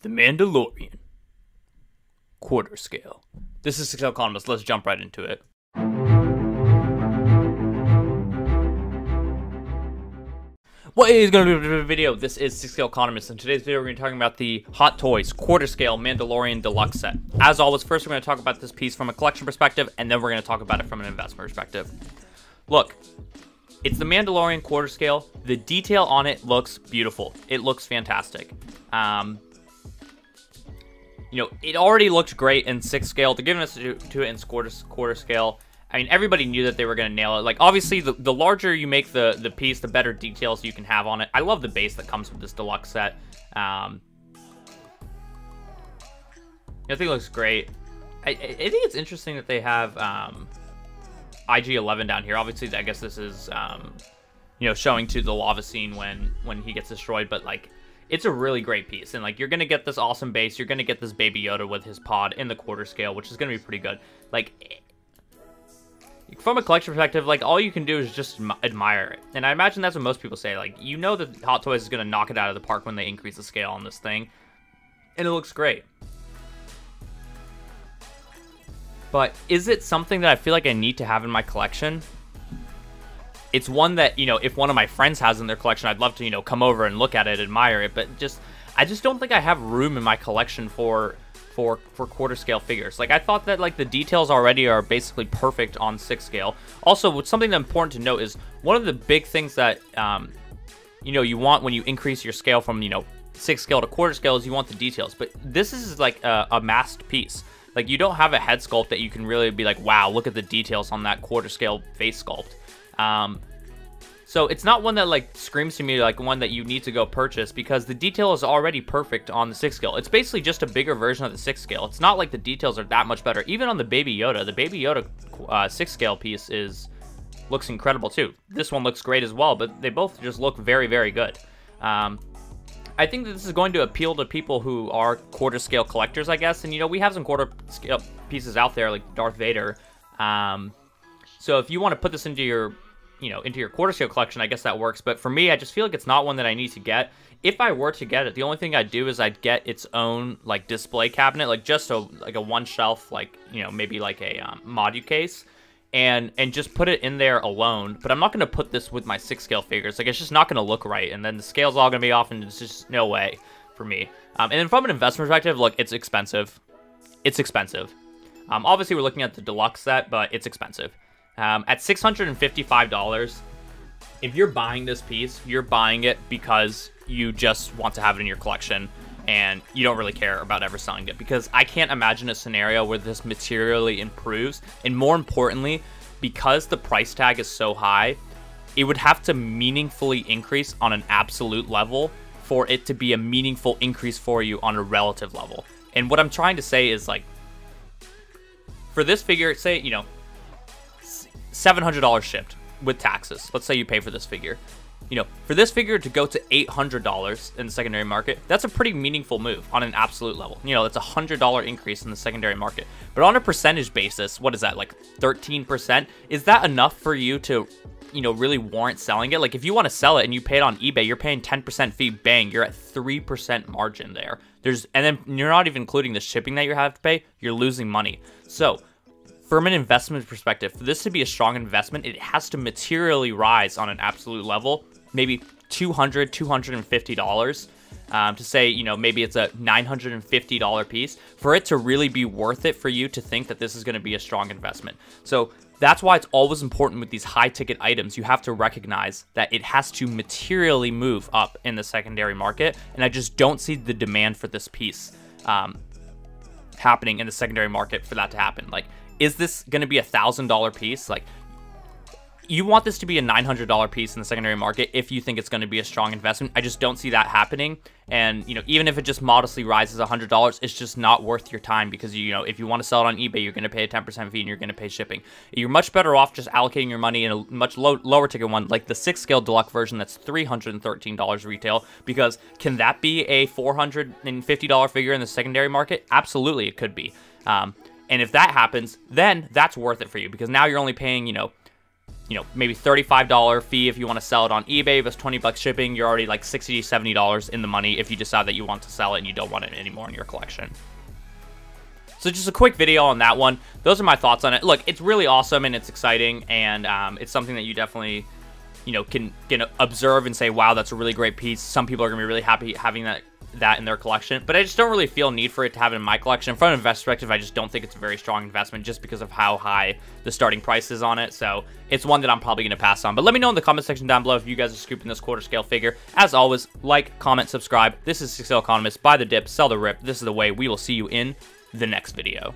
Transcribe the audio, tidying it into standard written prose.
The Mandalorian. Quarter scale. This is Scale Economist. Let's jump right into it. What is going to be the video? This is Scale Economist. In today's video, we're going to be talking about the Hot Toys Quarter Scale Mandalorian Deluxe Set. As always, first we're going to talk about this piece from a collection perspective, and then we're going to talk about it from an investment perspective. Look, it's the Mandalorian Quarter Scale. The detail on it looks beautiful. It looks fantastic. It already looked great in 6 scale. They're giving us to it in quarter scale. I mean, everybody knew that they were going to nail it. Like, obviously, the larger you make the piece, the better details you can have on it. I love the base that comes with this deluxe set. I think it looks great. I think it's interesting that they have IG-11 down here. Obviously, I guess this is, showing to the lava scene when he gets destroyed. But, like, it's a really great piece. And, like, you're going to get this awesome base. You're going to get this Baby Yoda with his pod in the quarter scale, which is going to be pretty good. Like, from a collection perspective, like, all you can do is just admire it. And I imagine that's what most people say. Like, you know that Hot Toys is going to knock it out of the park when they increase the scale on this thing. And it looks great. But is it something that I feel like I need to have in my collection? It's one that, if one of my friends has in their collection, I'd love to, come over and look at it, admire it. But I just don't think I have room in my collection for quarter scale figures. Like, I thought that, like, the details already are basically perfect on 6 scale. Also, what's something that's important to note is one of the big things that, you want when you increase your scale from, 6 scale to quarter scale is you want the details. But this is like a masked piece. Like, you don't have a head sculpt that you can really be like, wow, look at the details on that quarter scale face sculpt. So it's not one that, like, screams to me like one that you need to go purchase, because the detail is already perfect on the 6 scale. It's basically just a bigger version of the 6 scale. It's not like the details are that much better. Even on the Baby Yoda, 6 scale piece looks incredible too. This one looks great as well, but they both just look very, very good. I think that this is going to appeal to people who are quarter scale collectors, I guess. And, we have some quarter scale pieces out there, like Darth Vader. So if you want to put this into your quarter scale collection, I guess that works. But for me, I just feel like it's not one that I need to get. If I were to get it, the only thing I'd do is I'd get its own, like, display cabinet, like just a one shelf, like, maybe like a modu case, and just put it in there alone. But I'm not going to put this with my 6 scale figures. Like, it's just not going to look right, and then the scale's all going to be off, and it's just no way for me. And then from an investment perspective, look, it's expensive. It's expensive. Obviously, we're looking at the deluxe set, but it's expensive. At $655, if you're buying this piece, you're buying it because you just want to have it in your collection and you don't really care about ever selling it, because I can't imagine a scenario where this materially improves. And more importantly, because the price tag is so high, it would have to meaningfully increase on an absolute level for it to be a meaningful increase for you on a relative level. And what I'm trying to say is, like, for this figure, say, $700 shipped with taxes. Let's say you pay for this figure. For this figure to go to $800 in the secondary market, that's a pretty meaningful move on an absolute level. That's a $100 increase in the secondary market. But on a percentage basis, what is that, like 13%? Is that enough for you to, really warrant selling it? Like, if you want to sell it and you pay it on eBay, you're paying 10% fee, bang, you're at 3% margin there. And then you're not even including the shipping that you have to pay, you're losing money. So, from an investment perspective, for this to be a strong investment, it has to materially rise on an absolute level, maybe $200, $250, to say, maybe it's a $950 piece, for it to really be worth it for you to think that this is going to be a strong investment. So that's why it's always important with these high ticket items. You have to recognize that it has to materially move up in the secondary market, and I just don't see the demand for this piece happening in the secondary market for that to happen. Like, is this going to be a $1,000 piece? Like, you want this to be a $900 piece in the secondary market if you think it's going to be a strong investment. I just don't see that happening. And, even if it just modestly rises $100, it's just not worth your time, because, if you want to sell it on eBay, you're going to pay a 10% fee and you're going to pay shipping. You're much better off just allocating your money in a much lower ticket one, like the 6 scale deluxe version that's $313 retail, because can that be a $450 figure in the secondary market? Absolutely, it could be. And if that happens, then that's worth it for you, because now you're only paying, you know, maybe $35 fee if you want to sell it on eBay, but it's 20 bucks shipping. You're already like $60, $70 in the money if you decide that you want to sell it and you don't want it anymore in your collection. So just a quick video on that one. Those are my thoughts on it. Look, it's really awesome and it's exciting, and it's something that you definitely, you know, can observe and say, wow, that's a really great piece. Some people are gonna be really happy having that in their collection, but I just don't really feel a need for it to have it in my collection. From an investor perspective, I just don't think it's a very strong investment just because of how high the starting price is on it. So it's one that I'm probably going to pass on. But let me know in the comment section down below if you guys are scooping this quarter scale figure. As always, like, comment, subscribe. This is Scale Economist. Buy the dip, sell the rip. This is the way. We will see you in the next video.